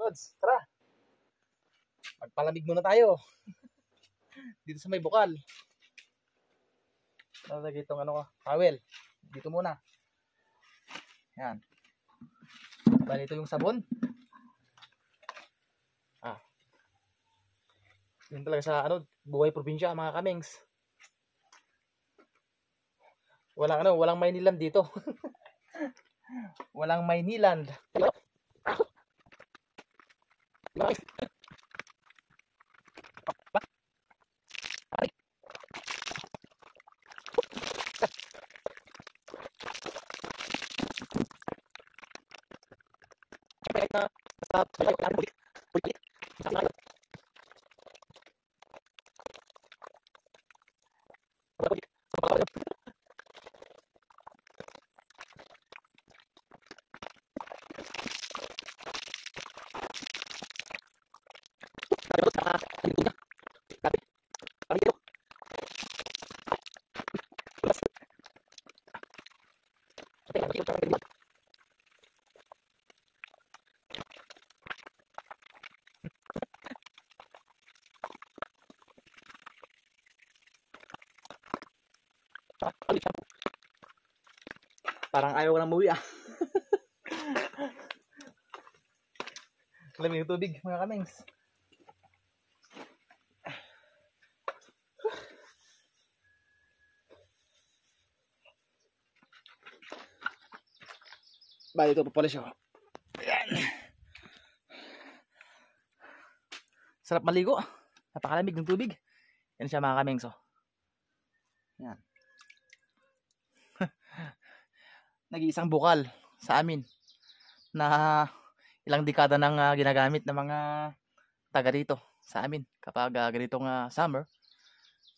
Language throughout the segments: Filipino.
lods. Tara. Magpalamig muna tayo. Dito sa may bukal. Nalagay itong towel. Dito muna. Yan. Bali ito yung sabon. Yun talaga sa buhay probinsya mga kamings. Walang Mayniland dito. Walang Mayniland. Parang ayaw ko nang umuwi Lamig yung tubig mga kamings. Bali ito papalis ako. Ayan. Sarap maligo. Napakalamig ng tubig. Yan siya mga kamings. Yan. Nag-iisang bukal sa amin na ilang dekada nang ginagamit ng mga taga rito sa amin kapag ganitong summer.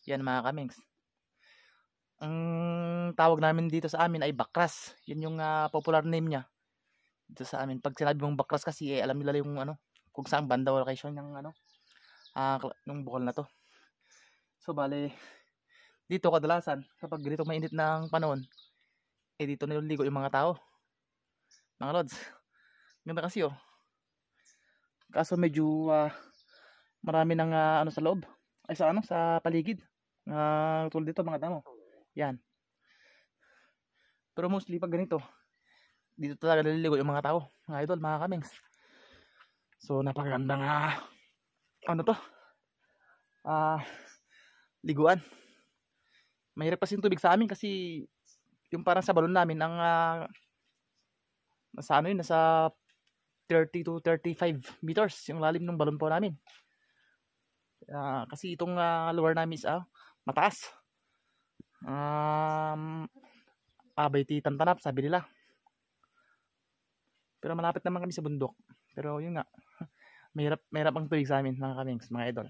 Yan mga kamings. Ang tawag namin dito sa amin ay bakras. Yun yung popular name niya dito sa amin. Pag sinabi mong bakras kasi alam nila yung kung saan banda o location ng nung bukal na to. So bale dito kadalasan kapag ganito mainit ng panahon dito nililigo yung mga tao. Mga lods. Ganda kasi Kaso medyo marami ng sa loob. Ay sa paligid. Tulad dito mga tao. Yan. Pero mostly pag ganito dito talaga nililigo yung mga tao. Mga idol, mga kamings. So napakagandang liguan. Mahirap kasi yung tubig sa amin kasi yung parang sa balon namin ang nasa 30 to 35 meters yung lalim ng balon po namin. Kasi itong lugar namin is mataas. Abay Tantanap sabi nila. Pero malapit naman kami sa bundok. Pero yun nga, mahirap ang tubig sa amin mga kamings, mga idol.